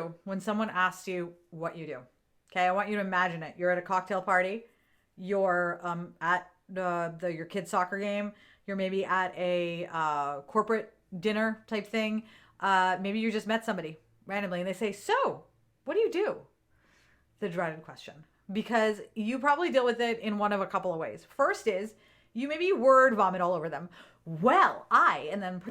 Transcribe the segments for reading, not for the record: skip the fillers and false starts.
do when someone asks you what you do? Okay, I want you to imagine it. You're at a cocktail party. You're at your kid's soccer game. You're maybe at a corporate dinner type thing. Maybe you just met somebody randomly and they say, "So, what do you do?" The dreaded question. Because you probably deal with it in one of a couple of ways. First is you maybe word vomit all over them. Well, and then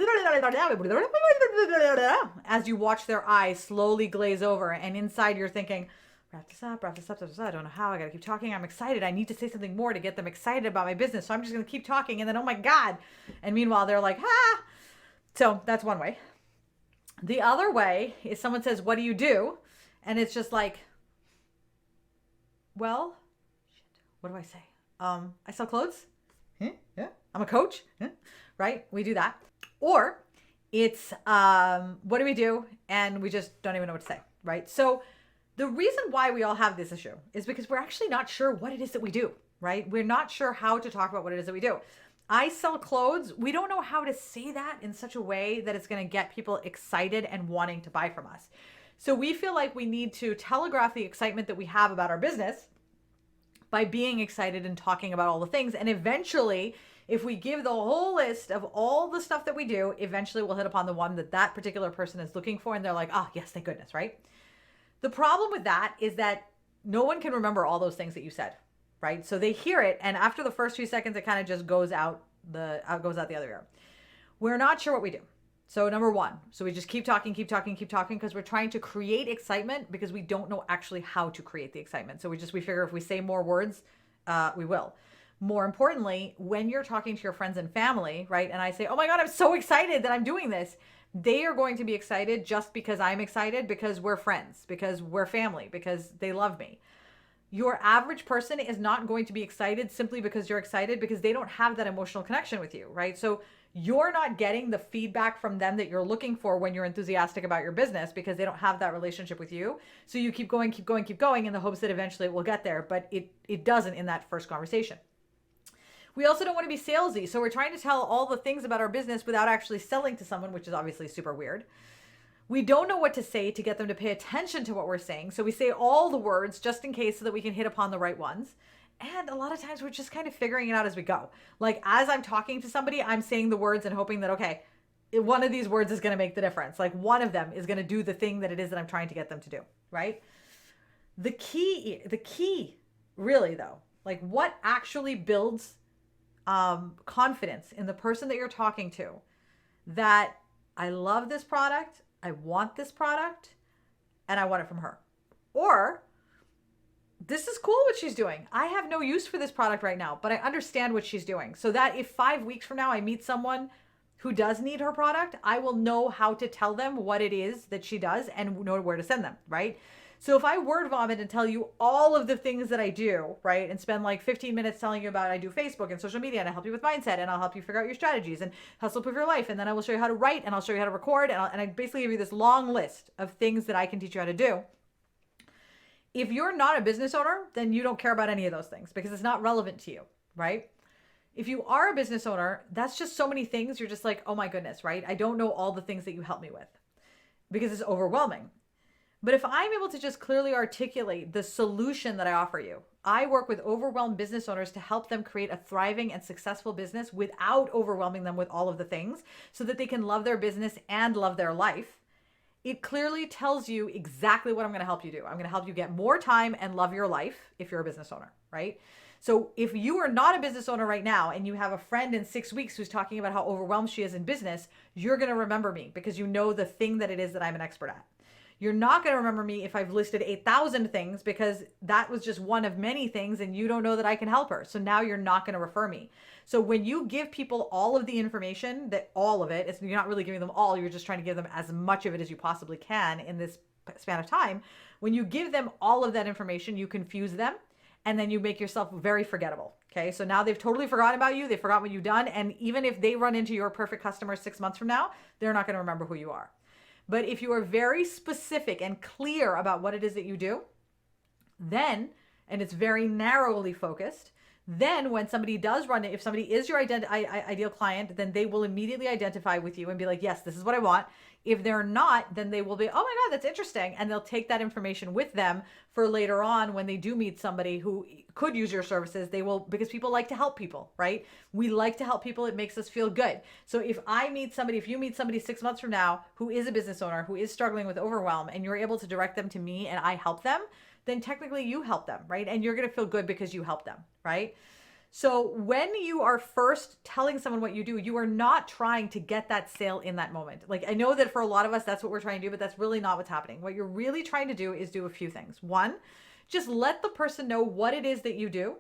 as you watch their eyes slowly glaze over, and inside you're thinking, wrap this up, wrap this up. I don't know how. I got to keep talking. I'm excited. I need to say something more to get them excited about my business. So I'm just going to keep talking. And then, oh my God. And meanwhile, they're like, ah. So that's one way. The other way is someone says, what do you do? And it's just like, well, shit, what do I say? I sell clothes. Yeah. I'm a coach. Right? We do that. Or it's, what do we do? And we just don't even know what to say. Right? So the reason why we all have this issue is because we're actually not sure what it is that we do. Right? We're not sure how to talk about what it is that we do. I sell clothes. We don't know how to say that in such a way that it's going to get people excited and wanting to buy from us. So we feel like we need to telegraph the excitement that we have about our business by being excited and talking about all the things. And eventually, if we give the whole list of all the stuff that we do, eventually we'll hit upon the one that that particular person is looking for. And they're like, oh, yes, thank goodness, right? The problem with that is that no one can remember all those things that you said, right? So they hear it. And after the first few seconds, it kind of just goes out the other ear. We're not sure what we do. So number one, so we just keep talking because we're trying to create excitement because we don't know actually how to create the excitement. So we figure if we say more words, we will. More importantly, when you're talking to your friends and family, right? And I say, oh my God, I'm so excited that I'm doing this. They are going to be excited just because I'm excited, because we're friends, because we're family, because they love me. Your average person is not going to be excited simply because you're excited, because they don't have that emotional connection with you, right? So you're not getting the feedback from them that you're looking for when you're enthusiastic about your business, because they don't have that relationship with you. So you keep going in the hopes that eventually it will get there, but it doesn't in that first conversation. We also don't want to be salesy. So we're trying to tell all the things about our business without actually selling to someone, which is obviously super weird. We don't know what to say to get them to pay attention to what we're saying. So we say all the words just in case so that we can hit upon the right ones. And a lot of times we're just kind of figuring it out as we go. Like as I'm talking to somebody, I'm saying the words and hoping that, okay, one of these words is going to make the difference. Like one of them is going to do the thing that it is that I'm trying to get them to do, right? The key really though, like what actually builds confidence in the person that you're talking to, that I love this product, I want this product, and I want it from her. Or this is cool what she's doing. I have no use for this product right now, but I understand what she's doing. So that if 5 weeks from now I meet someone who does need her product, I will know how to tell them what it is that she does and know where to send them, right? So if I word vomit and tell you all of the things that I do, right, and spend like 15 minutes telling you about I do Facebook and social media, and I help you with mindset, and I'll help you figure out your strategies and hustle-proof your life, and then I will show you how to write, and I'll show you how to record, and I basically give you this long list of things that I can teach you how to do. If you're not a business owner, then you don't care about any of those things because it's not relevant to you, right? If you are a business owner, that's just so many things. You're just like, oh my goodness, right? I don't know all the things that you help me with because it's overwhelming. But if I'm able to just clearly articulate the solution that I offer you, I work with overwhelmed business owners to help them create a thriving and successful business without overwhelming them with all of the things so that they can love their business and love their life. It clearly tells you exactly what I'm going to help you do. I'm going to help you get more time and love your life if you're a business owner, right? So if you are not a business owner right now and you have a friend in 6 weeks who's talking about how overwhelmed she is in business, you're going to remember me because you know the thing that it is that I'm an expert at. You're not going to remember me if I've listed 8,000 things because that was just one of many things and you don't know that I can help her. So now you're not going to refer me. So when you give people all of the information, that all of it, you're not really giving them all, you're just trying to give them as much of it as you possibly can in this span of time. When you give them all of that information, you confuse them and then you make yourself very forgettable. Okay. So now they've totally forgotten about you. They forgot what you've done. And even if they run into your perfect customer 6 months from now, they're not going to remember who you are. But if you are very specific and clear about what it is that you do, then, and it's very narrowly focused, then when somebody does run it, if somebody is your ideal client, then they will immediately identify with you and be like, yes, this is what I want. If they're not, then they will be, oh my God, that's interesting. And they'll take that information with them for later on when they do meet somebody who could use your services. They will, because people like to help people, right? We like to help people. It makes us feel good. So if you meet somebody 6 months from now who is a business owner, who is struggling with overwhelm, and you're able to direct them to me and I help them, then technically you help them, right? And you're going to feel good because you help them, right? So when you are first telling someone what you do, you are not trying to get that sale in that moment. Like, I know that for a lot of us, that's what we're trying to do, but that's really not what's happening. What you're really trying to do is do a few things. One, just let the person know what it is that you do.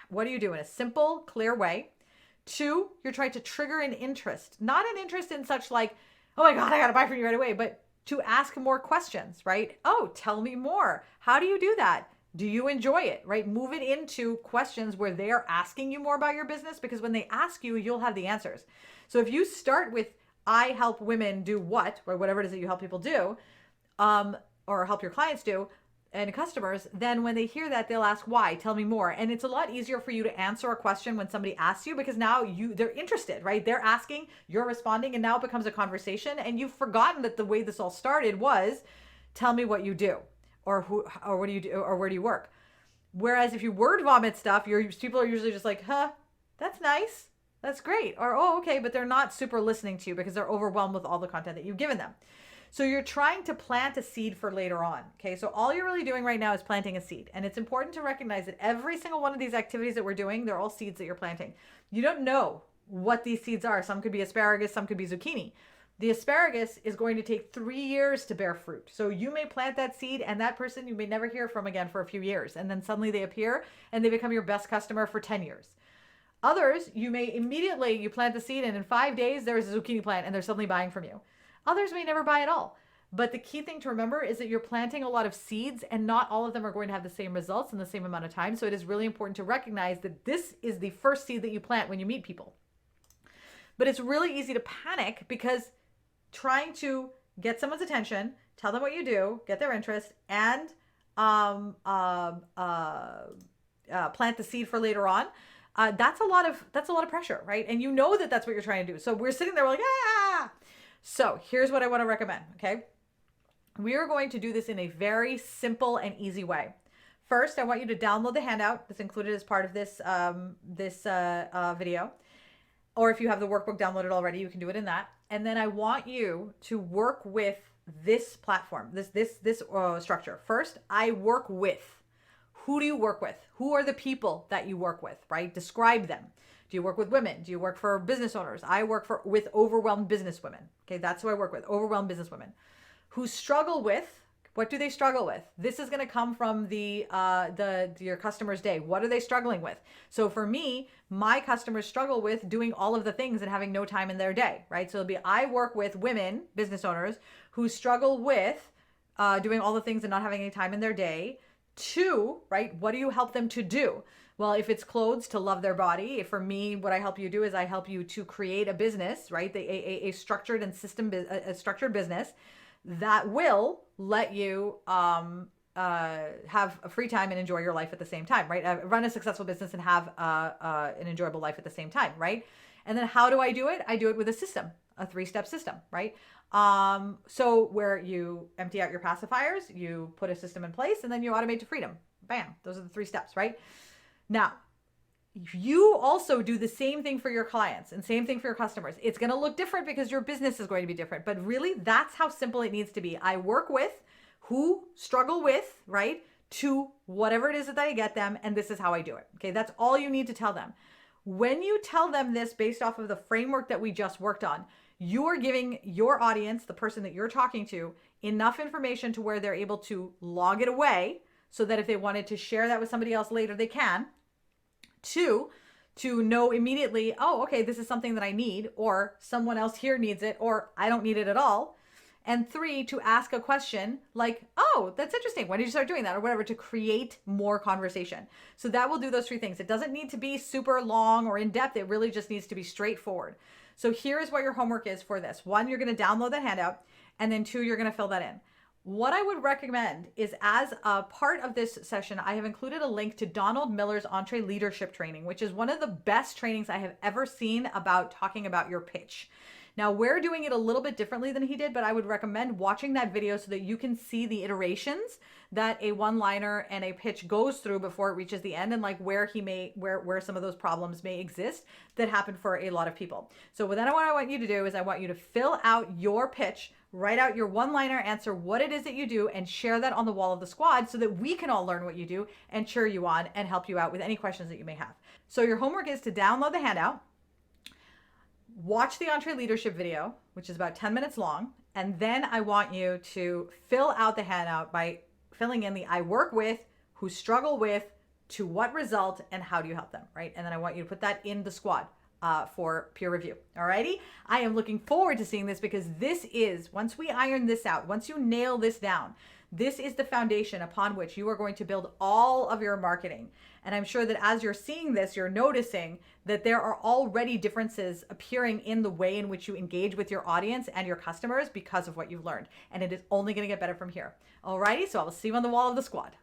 What do you do in a simple, clear way? Two, you're trying to trigger an interest, not an interest in such like, oh my God, I got to buy from you right away, but to ask more questions, right? Oh, tell me more. How do you do that? Do you enjoy it, right? Move it into questions where they're asking you more about your business, because when they ask you, you'll have the answers. So if you start with, I help women do what, or whatever it is that you help people do, or help your clients do, and customers, then when they hear that, they'll ask why, tell me more. And it's a lot easier for you to answer a question when somebody asks you, because now they're interested, right? They're asking, you're responding, and now it becomes a conversation. And you've forgotten that the way this all started was, tell me what you do. Or what do you do, or where do you work? Whereas if you word vomit stuff, people are usually just like, huh, that's nice, that's great, or oh, okay, but they're not super listening to you because they're overwhelmed with all the content that you've given them. So you're trying to plant a seed for later on. Okay, so all you're really doing right now is planting a seed, and it's important to recognize that every single one of these activities that we're doing, they're all seeds that you're planting. You don't know what these seeds are. Some could be asparagus, some could be zucchini. The asparagus is going to take 3 years to bear fruit. So you may plant that seed, and that person you may never hear from again for a few years. And then suddenly they appear and they become your best customer for 10 years. Others, you plant the seed, and in 5 days there's a zucchini plant and they're suddenly buying from you. Others may never buy at all. But the key thing to remember is that you're planting a lot of seeds, and not all of them are going to have the same results in the same amount of time. So it is really important to recognize that this is the first seed that you plant when you meet people. But it's really easy to panic because trying to get someone's attention, tell them what you do, get their interest, and plant the seed for later on. That's a lot of pressure, right? And you know that that's what you're trying to do. So we're sitting there, we're like, ah. So here's what I want to recommend. Okay, we are going to do this in a very simple and easy way. First, I want you to download the handout that's included as part of this video. Or if you have the workbook downloaded already, you can do it in that. And then I want you to work with this platform, this structure. First, I work with. Who do you work with? Who are the people that you work with, right? Describe them. Do you work with women? Do you work for business owners? I work with overwhelmed business women. Okay, that's who I work with, overwhelmed business women who struggle with. What do they struggle with? This is going to come from your customer's day. What are they struggling with? So for me, my customers struggle with doing all of the things and having no time in their day, right? So I work with women, business owners, who struggle with doing all the things and not having any time in their day. Two, right? What do you help them to do? Well, if it's clothes, to love their body. For me, what I help you do is I help you to create a business, right? A structured and a structured business that will let you have a free time and enjoy your life at the same time, right? Run a successful business and have an enjoyable life at the same time, right? And then how do I do it? I do it with a system, a 3-step system, right? So where you empty out your pacifiers, you put a system in place, and then you automate to freedom. Bam. Those are the 3 steps, right? Now, you also do the same thing for your clients and same thing for your customers. It's going to look different because your business is going to be different, but really that's how simple it needs to be. I work with who struggle with, right, to whatever it is that I get them, and this is how I do it. Okay, that's all you need to tell them. When you tell them this based off of the framework that we just worked on, you are giving your audience, the person that you're talking to, enough information to where they're able to log it away so that if they wanted to share that with somebody else later, they can. 2, to know immediately, oh, okay, this is something that I need, or someone else here needs it, or I don't need it at all. And 3, to ask a question like, oh, that's interesting. When did you start doing that? Or whatever, to create more conversation. So that will do those 3 things. It doesn't need to be super long or in depth. It really just needs to be straightforward. So here is what your homework is for this. 1, you're going to download the handout, and then 2, you're going to fill that in. What I would recommend is, as a part of this session, I have included a link to Donald Miller's Entree Leadership Training, which is one of the best trainings I have ever seen about talking about your pitch. Now we're doing it a little bit differently than he did, but I would recommend watching that video so that you can see the iterations that a one-liner and a pitch goes through before it reaches the end, and like where some of those problems may exist that happen for a lot of people. So then what I want you to do is I want you to fill out your pitch, write out your one-liner, answer what it is that you do, and share that on the wall of the squad so that we can all learn what you do and cheer you on and help you out with any questions that you may have. So your homework is to download the handout, watch the Entre Leadership video, which is about 10 minutes long, and then I want you to fill out the handout by filling in the I work with, who struggle with, to what result, and how do you help them, right? And then I want you to put that in the squad for peer review. Alrighty? I am looking forward to seeing this, because this is, once we iron this out, once you nail this down, this is the foundation upon which you are going to build all of your marketing. And I'm sure that as you're seeing this, you're noticing that there are already differences appearing in the way in which you engage with your audience and your customers because of what you've learned. And it is only going to get better from here. Alrighty, so I will see you on the wall of the squad.